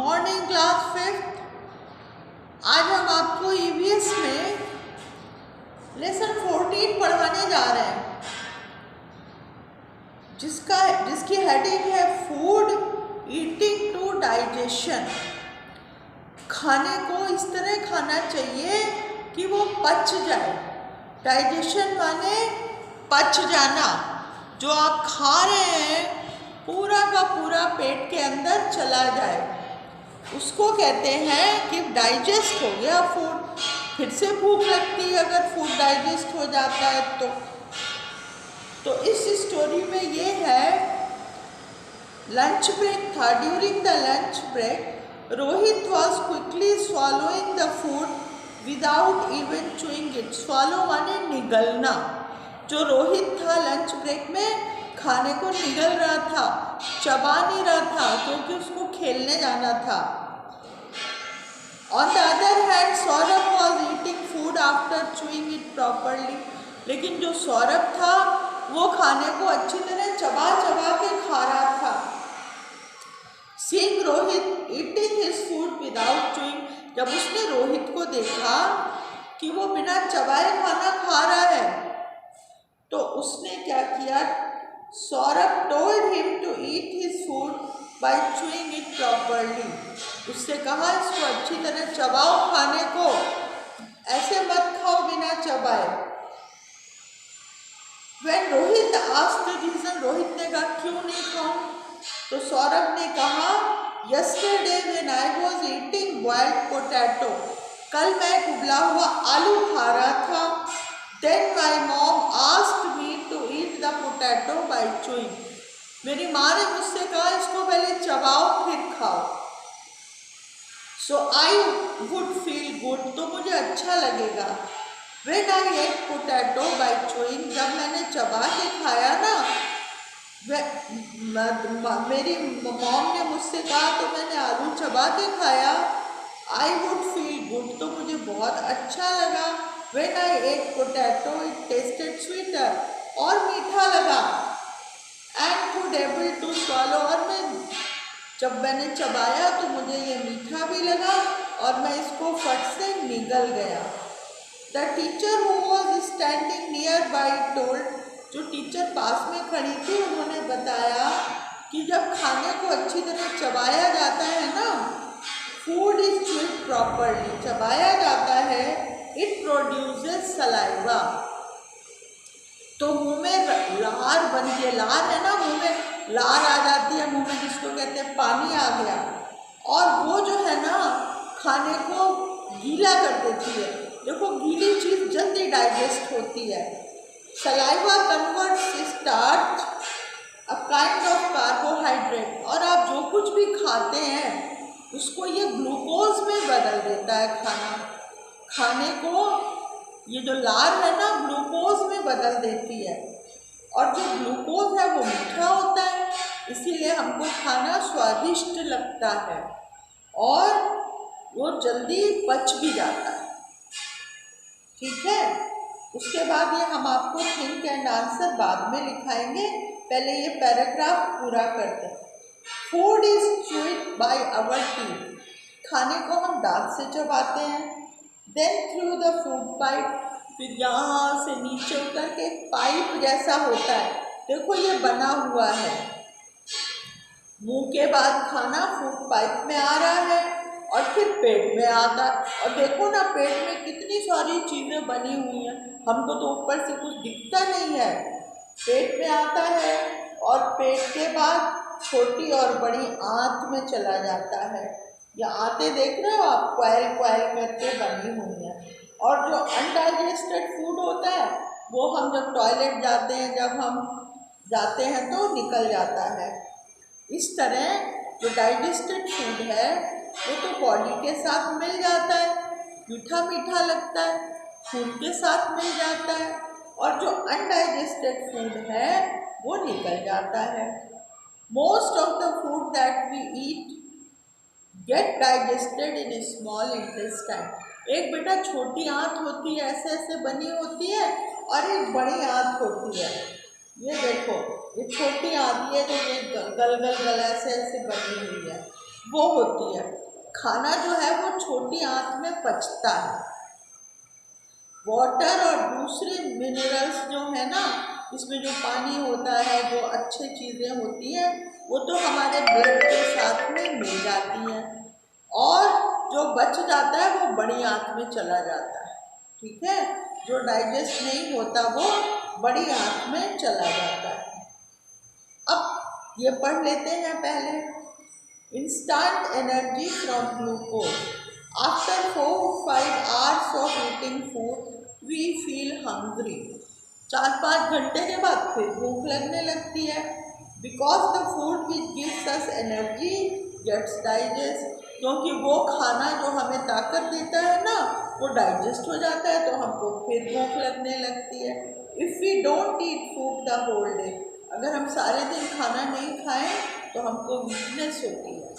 Morning class fifth. आज हम आपको ईवीएस में लेसन 14 पढ़ाने जा रहे हैं, जिसकी हेडिंग है फूड ईटिंग टू डाइजेशन। खाने को इस तरह खाना चाहिए कि वो पच जाए। डाइजेशन माने पच जाना। जो आप खा रहे हैं पूरा का पूरा पेट के अंदर चला जाए, उसको कहते हैं कि डाइजेस्ट हो गया फूड। फिर से भूख लगती है अगर फूड डाइजेस्ट हो जाता है तो इस स्टोरी में ये है, लंच ब्रेक था। During the lunch break Rohit was quickly swallowing the food without even chewing it. swallow माने निगलना। जो रोहित था लंच ब्रेक में खाने को निगल रहा था, चबा नहीं रहा था, क्योंकि उसको खेलने जाना था। On the other hand, Saurabh was eating food after chewing it properly। लेकिन जो सौरभ था वो खाने को अच्छी तरह चबा चबा के खा रहा था। Seeing Rohit eating his food without chewing, जब उसने रोहित को देखा कि वो बिना चबाए खाना खा रहा है, तो उसने क्या किया, Saurabh told him to eat his food by chewing it properly। उससे कहा इसको अच्छी तरह चबाओ खाने को, ऐसे मत खाओ बिना चबाए। When Rohit asked the reason, Rohit ने कहा क्यों नहीं खाऊं, तो सौरभ ने कहा yesterday when I was eating boiled potato, कल मैं उबला हुआ आलू खा रहा था। Then my mom asked me to eat the potato by chewing। मेरी माँ ने मुझसे कहा इसको पहले चबाओ फिर खाओ। So I would feel good, तो मुझे अच्छा लगेगा। When I ate potato by chewing, जब मैंने चबा के खाया ना, मेरी मॉम ने मुझसे कहा तो मैंने आलू चबा के खाया। I would feel good, तो मुझे बहुत अच्छा लगा। When I ate potato, it tasted sweeter, और मीठा लगा। And could able to swallow, और जब मैंने चबाया तो मुझे ये मीठा भी लगा और मैं इसको फट से निगल गया। The teacher who was standing nearby told, जो टीचर पास में खड़ी थी उन्होंने बताया कि जब खाने को अच्छी तरह चबाया जाता है ना, फूड इज chewed properly, चबाया जाता है, इट प्रोड्यूसेस सलाइवा, तो मुंह में लार बनती है। लार है ना, मुंह में लार आ जाती है, मुंह में जिसको कहते हैं पानी आ गया, और वो जो है ना खाने को गीला कर देती है। देखो गीली चीज़ जल्दी डाइजेस्ट होती है। Saliva converts starch a kind of carbohydrate, और आप जो कुछ भी खाते हैं उसको ये ग्लूकोज में बदल देता है। खाने को ये जो लार है ना ग्लूकोज में बदल देती है, और जो ग्लूकोज है वो मीठा होता है, इसीलिए हमको खाना स्वादिष्ट लगता है और वो जल्दी पच भी जाता है। ठीक है, उसके बाद ये हम आपको थिंक एंड आंसर बाद में लिखाएंगे, पहले ये पैराग्राफ पूरा करते हैं। Food is chewed by our teeth, खाने को हम दांत से चबाते हैं। Then through the food pipe, फिर यहाँ से नीचे उतर के पाइप जैसा होता है, देखो ये बना हुआ है। मुंह के बाद खाना फूड पाइप में आ रहा है और फिर पेट में आता है, और देखो ना पेट में कितनी सारी चीज़ें बनी हुई हैं, हमको तो ऊपर से कुछ दिखता नहीं है। पेट में आता है और पेट के बाद छोटी और बड़ी आंत में चला जाता है। ये आंतें देख रहे हो आप, क्वाइल क्वाइल करके बनी हुई हैं। और जो अनडाइजेस्टेड फूड होता है वो हम जब टॉयलेट जाते हैं, जब हम जाते हैं तो निकल जाता है। इस तरह जो डाइजेस्टेड फूड है वो तो बॉडी के साथ मिल जाता है, मीठा मीठा लगता है, खून के साथ मिल जाता है, और जो अनडाइजेस्टेड फूड है वो निकल जाता है। Most of the food that we eat get digested in small intestine. एक बेटा छोटी आंत होती है, ऐसे ऐसे बनी होती है, और एक बड़ी आंत होती है। ये देखो ये छोटी आंत है जो ये गल गल गल ऐसे ऐसे बनी हुई है, वो होती है। खाना जो है वो छोटी आंत में पचता है। वाटर और दूसरे मिनरल्स जो है ना, इसमें जो पानी होता है, जो अच्छी चीज़ें होती हैं, वो तो हमारे ब्लड के साथ में मिल जाती हैं, और जो बच जाता है वो बड़ी आंत में चला जाता है। ठीक है, जो डाइजेस्ट नहीं होता वो बड़ी आंत में चला जाता है। अब ये पढ़ लेते हैं पहले। Instant energy from glucose. After 4-5 hours of eating food, we feel hungry. 4-5 घंटे के बाद फिर भूख लगने लगती है। Because the food which gives us energy gets digest. क्योंकि वो खाना जो हमें ताकत देता है ना, वो डाइजेस्ट हो जाता है, तो हमको फिर भूख लगने लगती है। If we don't eat food the whole day, अगर हम सारे दिन खाना नहीं खाएं तो हमको वीकनेस होती है।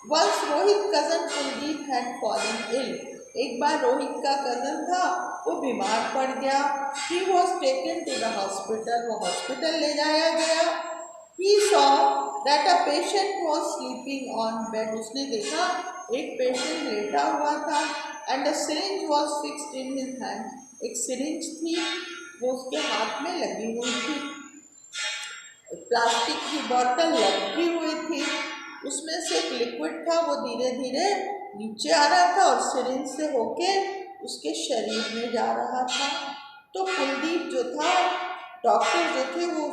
Once Rohit cousin Kuldeep had fallen ill. एक बार रोहित का कजन था, वो बीमार पड़ गया। He was taken to the hospital, वो हॉस्पिटल ले जाया गया। He saw that a patient was sleeping on bed. उसने देखा एक पेशेंट लेटा हुआ था, and a syringe was fixed in his hand. एक सिरिंज थी, वो उसके हाथ में लगी हुई थी। प्लास्टिक की बोतल लटकी हुई थी, उसमें से एक लिक्विड था, वो धीरे धीरे नीचे आ रहा था और सिरिंज से होके उसके शरीर में जा रहा था। तो कुलदीप जो था, डॉक्टर जो थे, वो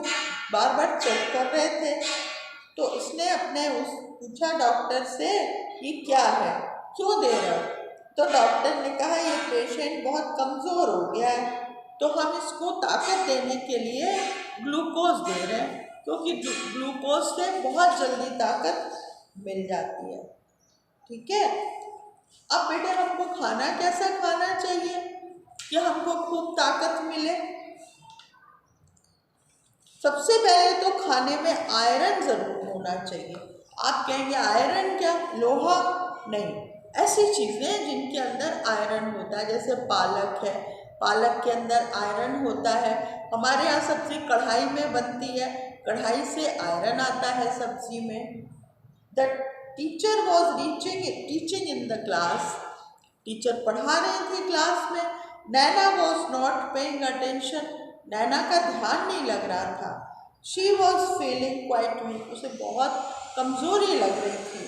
बार बार चेक कर रहे थे। तो उसने पूछा डॉक्टर से, ये क्या है, क्यों दे रहे हो? तो डॉक्टर ने कहा, ये पेशेंट बहुत कमज़ोर हो गया है, तो हम इसको ताकत देने के लिए ग्लूकोज दे रहे हैं, क्योंकि ग्लूकोज से बहुत जल्दी ताकत मिल जाती है। ठीक है, अब बेटे हमको खाना कैसा खाना चाहिए कि हमको खूब ताकत मिले? सबसे पहले तो खाने में आयरन ज़रूर होना चाहिए। आप कहेंगे आयरन क्या, लोहा? नहीं, ऐसी चीज़ें जिनके अंदर आयरन होता है, जैसे पालक है, पालक के अंदर आयरन होता है। हमारे यहाँ सब्ज़ी कढ़ाई में बनती है, कढ़ाई से आयरन आता है सब्ज़ी में। The teacher was teaching in the class. Teacher पढ़ा रही थी क्लास में। Naina was not paying attention. Naina का ध्यान नहीं लग रहा था। She was feeling quite weak. उसे बहुत कमज़ोरी लग रही थी।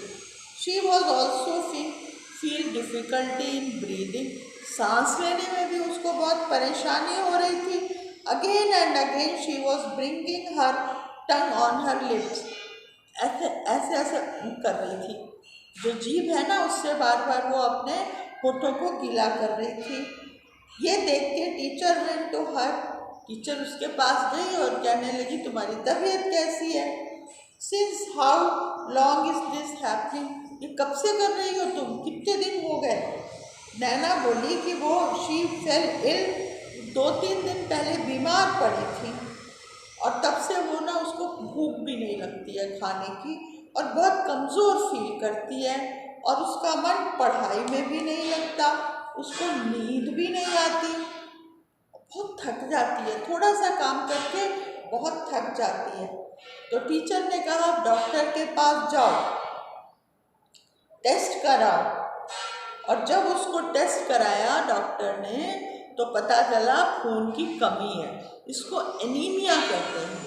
She was also feel difficulty in breathing. सांस लेने में भी उसको बहुत परेशानी हो रही थी। Again and again she was bringing her tongue on her lips. ऐसे ऐसे ऐसे कर रही थी, जो जीभ है ना, उससे बार बार वो अपने होठों को गीला कर रही थी। ये देख के teacher went to her. Teacher उसके पास गई और कहने लगी, तुम्हारी तबीयत कैसी है? Since how long is this happening. ये कब से कर रही हो तुम, कितने दिन हो गए? नैना बोली कि वो शी फेल इल, 2-3 दिन पहले बीमार पड़ी थी, और तब से वो ना, उसको भूख भी नहीं लगती है खाने की, और बहुत कमज़ोर फील करती है, और उसका मन पढ़ाई में भी नहीं लगता, उसको नींद भी नहीं आती, बहुत थक जाती है, थोड़ा सा काम करके बहुत थक जाती है। तो टीचर ने कहा, डॉक्टर के पास जाओ, टेस्ट कराओ। और जब उसको टेस्ट कराया डॉक्टर ने, तो पता चला खून की कमी है, इसको एनीमिया कहते हैं।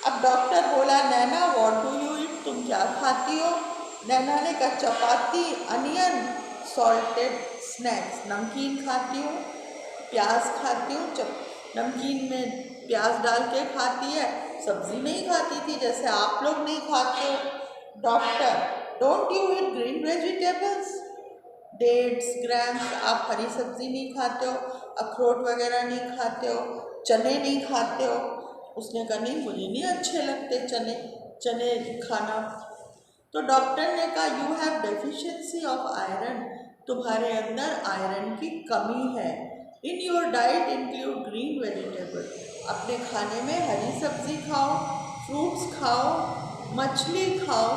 अब डॉक्टर बोला, नैना व्हाट डू यू ईट, तुम क्या खाती हो? नैना ने कहा, चपाती, अनियन, सॉल्टेड स्नैक्स, नमकीन खाती हूँ, प्याज खाती हूँ, नमकीन में प्याज डाल के खाती है, सब्ज़ी नहीं खाती थी जैसे आप लोग नहीं खाते हो। Doctor, don't you eat green vegetables, dates, grams, आप हरी सब्ज़ी नहीं खाते हो, अखरोट वगैरह नहीं खाते हो, चने नहीं खाते हो? उसने कहा, नहीं, मुझे नहीं अच्छे लगते चने खाना। तो डॉक्टर ने कहा, you have deficiency of iron, तुम्हारे अंदर आयरन की कमी है। In your diet include green vegetable, अपने खाने में हरी सब्ज़ी खाओ, फ्रूट्स खाओ, मछली खाओ,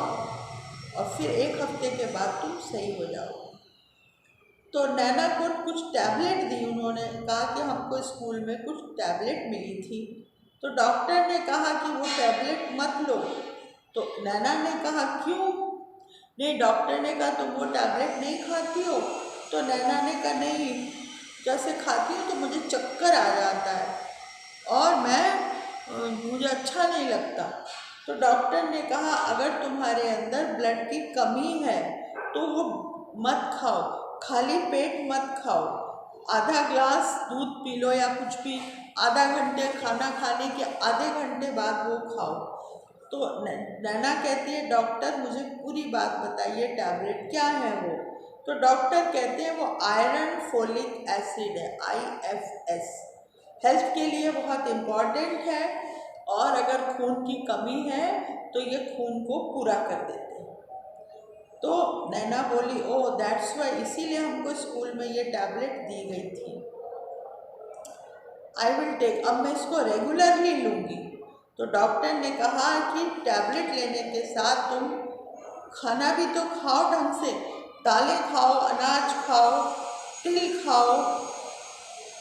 और फिर 1 हफ्ते के बाद तुम सही हो जाओ। तो नैना को कुछ टैबलेट दी उन्होंने, कहा कि हमको स्कूल में कुछ टैबलेट मिली थी। तो डॉक्टर ने कहा कि वो टैबलेट मत लो। तो नैना ने कहा, क्यों? नहीं, डॉक्टर ने कहा तुम वो टैबलेट नहीं खाती हो? तो नैना ने कहा नहीं, जैसे खाती हूँ तो मुझे चक्कर आ जाता है और मुझे अच्छा नहीं लगता। तो डॉक्टर ने कहा अगर तुम्हारे अंदर ब्लड की कमी है तो वो मत खाओ, खाली पेट मत खाओ, आधा ग्लास दूध पी लो या कुछ भी, आधा घंटे खाना खाने के आधे घंटे बाद वो खाओ। तो नैना कहती है डॉक्टर मुझे पूरी बात बताइए, टैबलेट क्या है वो? तो डॉक्टर कहते हैं वो आयरन फोलिक एसिड है, IFS, हेल्थ के लिए बहुत इम्पॉर्टेंट है और अगर खून की कमी है तो ये खून को पूरा कर देते हैं। तो नैना बोली ओ दैट्स वाई, इसीलिए हमको स्कूल में ये टैबलेट दी गई थी। आई विल टेक, अब मैं इसको रेगुलरली लूँगी। तो डॉक्टर ने कहा कि टैबलेट लेने के साथ तुम खाना भी तो खाओ ढंग से, दालें खाओ, अनाज खाओ, तिल खाओ,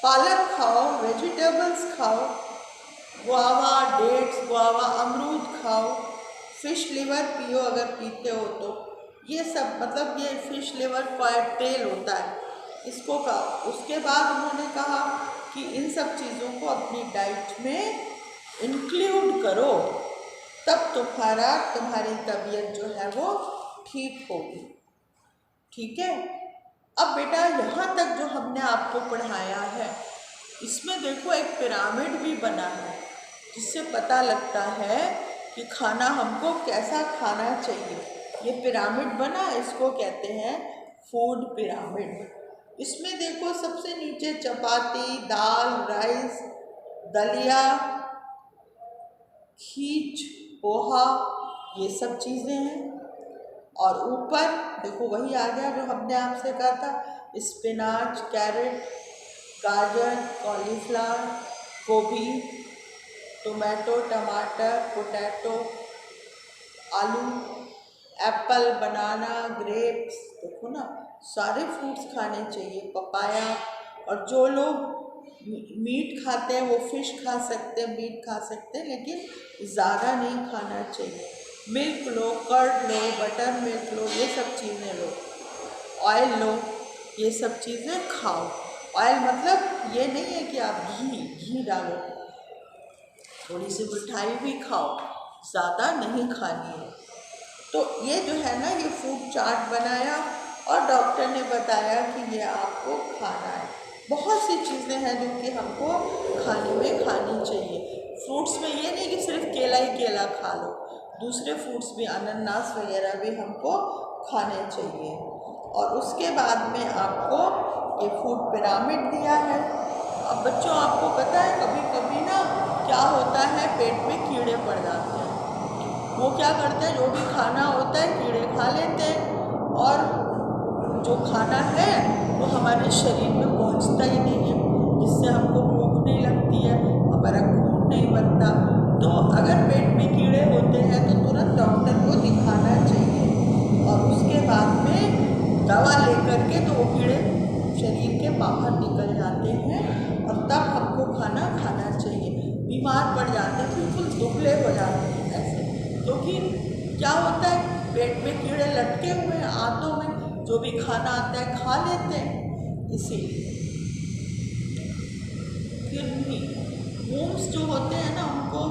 पालक खाओ, वेजिटेबल्स खाओ, गुआवा, डेट्स, गुआवा, अमरूद खाओ, फिश लिवर पियो अगर पीते हो तो, ये सब मतलब ये फिश लिवर का तेल होता है, इसको खाओ। उसके बाद उन्होंने कहा कि इन सब चीज़ों को अपनी डाइट में इंक्लूड करो, तब तुम्हारी तबीयत जो है वो ठीक होगी। ठीक है। अब बेटा यहाँ तक जो हमने आपको पढ़ाया है इसमें देखो एक पिरामिड भी बना है जिससे पता लगता है कि खाना हमको कैसा खाना चाहिए। ये पिरामिड बना, इसको कहते हैं फूड पिरामिड। इसमें देखो सबसे नीचे चपाती, दाल, राइस, दलिया, खीच, पोहा, ये सब चीज़ें हैं। और ऊपर देखो वही आ गया जो हमने आपसे कहा था, स्पिनाच, कैरेट, गाजर, कॉलीफ्लावर, गोभी, टोमेटो, टमाटर, पोटैटो, आलू, एप्पल, बनाना, ग्रेप्स, देखो ना सारे फ्रूट्स खाने चाहिए, पपाया। और जो लोग मीट खाते हैं वो फिश खा सकते हैं, मीट खा सकते हैं, लेकिन ज़्यादा नहीं खाना चाहिए। मिल्क लो, कर्ड लो, बटर मिल्क लो, ये सब चीज़ें लो, ऑयल लो, ये सब चीज़ें खाओ। ऑयल मतलब ये नहीं है कि आप घी डालो, थोड़ी सी मिठाई भी खाओ, ज़्यादा नहीं खानी है। तो ये जो है ना ये फूड चार्ट बनाया और डॉक्टर ने बताया कि ये आपको खाना है। बहुत सी चीज़ें हैं जो कि हमको खाने में खानी चाहिए। फ्रूट्स में ये नहीं कि सिर्फ केला ही केला खा लो, दूसरे फ्रूट्स भी, अनानास वगैरह भी हमको खाने चाहिए। और उसके बाद में आपको ये फूड पिरामिड दिया है। अब बच्चों आपको पता है कभी कभी ना क्या होता है, पेट में कीड़े पड़ जाते हैं। वो क्या करते हैं, जो भी खाना होता है कीड़े खा लेते हैं और जो खाना है वो हमारे शरीर में पहुंचता ही नहीं है, जिससे हमको भूख नहीं लगती है, हमारा खून नहीं बनता। तो अगर पेट में कीड़े होते हैं तो तुरंत डॉक्टर को दिखाना चाहिए और उसके बाद में दवा लेकर के तो वो कीड़े शरीर के बाहर निकल जाते हैं और तब हमको खाना खाना चाहिए। बीमार पड़ जाते हैं, बिल्कुल दुबले हो जाते हैं ऐसे, क्योंकि क्या होता है पेट में कीड़े लटके हुए हैं, आंतों में जो भी खाना आता है खा लेते हैं। इसीलिए कृमि, वूम्स जो होते हैं ना उनको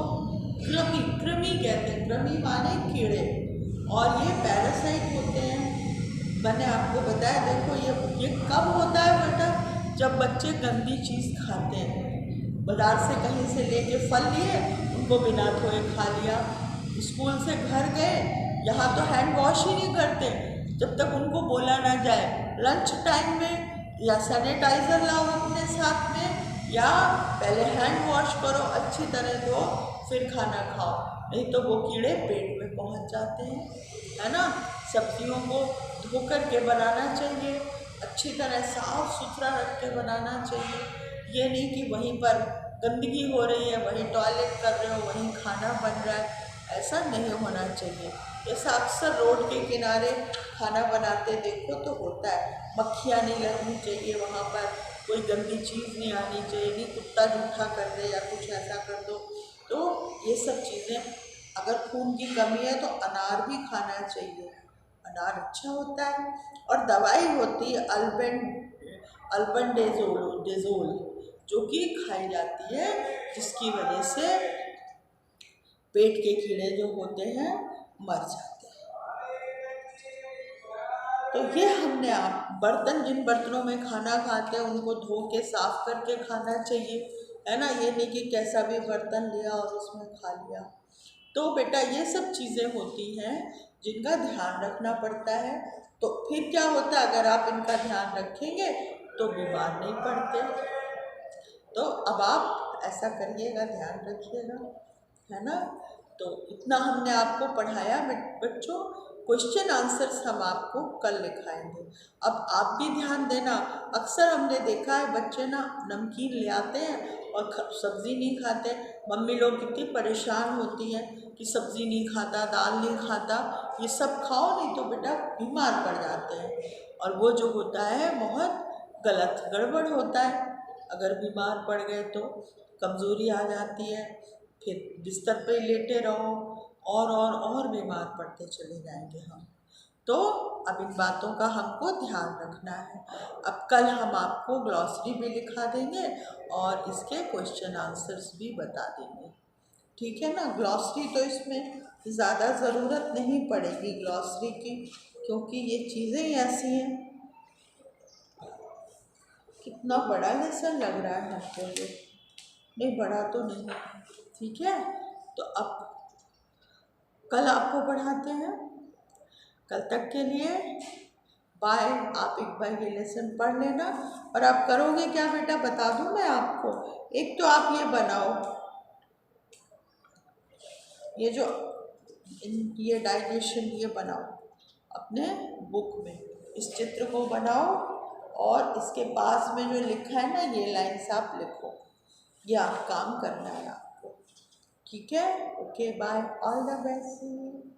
कृमि कहते हैं। कृमि माने कीड़े, और ये पैरासाइट होते हैं। मैंने आपको बताया, देखो ये कब होता है बेटा, जब बच्चे गंदी चीज़ खाते हैं, बाज़ार से कहीं से लेके फल लिए, उनको बिना धोए खा लिया, स्कूल से घर गए, यहाँ तो हैंड वॉश ही नहीं करते जब तक उनको बोला ना जाए। लंच टाइम में या सैनिटाइज़र लाओ अपने साथ में, या पहले हैंड वॉश करो, अच्छी तरह धो, फिर खाना खाओ, नहीं तो वो कीड़े पेट में पहुंच जाते हैं, है ना। सब्जियों को धो कर के बनाना चाहिए, अच्छी तरह साफ सुथरा रख के बनाना चाहिए। ये नहीं कि वहीं पर गंदगी हो रही है, वहीं टॉयलेट कर रहे हो, वहीं खाना बन रहा है, ऐसा नहीं होना चाहिए। ऐसा अक्सर रोड के किनारे खाना बनाते देखो तो होता है, मक्खियाँ नहीं लगनी चाहिए वहाँ पर, कोई गंदी चीज़ नहीं आनी चाहिए, नहीं कुत्ता जूठा कर दे या कुछ ऐसा कर दो। तो ये सब चीज़ें, अगर खून की कमी है तो अनार भी खाना चाहिए, अनार अच्छा होता है। और दवाई होती है अल्बेंडाजोल, जो कि खाई जाती है, जिसकी वजह से पेट के कीड़े जो होते हैं मर जाते हैं। तो ये हमने आप बर्तन, जिन बर्तनों में खाना खाते हैं उनको धो के साफ करके खाना चाहिए, है ना। ये नहीं कि कैसा भी बर्तन लिया और उसमें खा लिया। तो बेटा ये सब चीज़ें होती हैं जिनका ध्यान रखना पड़ता है। तो फिर क्या होता है, अगर आप इनका ध्यान रखेंगे तो बीमार नहीं पड़ते। तो अब आप ऐसा करिएगा, ध्यान रखिएगा, है ना। तो इतना हमने आपको पढ़ाया बच्चों। क्वेश्चन आंसर्स हम आपको कल लिखाएंगे। अब आप भी ध्यान देना। अक्सर हमने देखा है बच्चे ना नमकीन ले आते हैं और सब्ज़ी नहीं खाते। मम्मी लोग कितनी परेशान होती हैं कि सब्ज़ी नहीं खाता, दाल नहीं खाता। ये सब खाओ, नहीं तो बेटा बीमार पड़ जाते हैं। और वो जो होता है बहुत गलत गड़बड़ होता है। अगर बीमार पड़ गए तो कमज़ोरी आ जाती है, फिर बिस्तर पे लेटे रहो और बीमार पड़ते चले जाएंगे हम। तो अब इन बातों का हमको ध्यान रखना है। अब कल हम आपको ग्लॉसरी भी लिखा देंगे और इसके क्वेश्चन आंसर्स भी बता देंगे, ठीक है ना। ग्लॉसरी तो इसमें ज़्यादा ज़रूरत नहीं पड़ेगी ग्लॉसरी की, क्योंकि ये चीज़ें ही ऐसी हैं। कितना बड़ा लेसन लग रहा है हमको ये, नहीं बड़ा तो नहीं, ठीक है। तो अब कल आपको पढ़ाते हैं। कल तक के लिए बाय। आप एक बार ये लेसन पढ़ लेना। और आप करोगे क्या बेटा, बता दूं मैं आपको। एक तो आप ये बनाओ, ये जो ये डाइजेशन ये बनाओ अपने बुक में, इस चित्र को बनाओ और इसके पास में जो लिखा है ना ये लाइन्स आप लिखो। ये आप काम करना है आपको, ठीक है। Okay bye, all the best.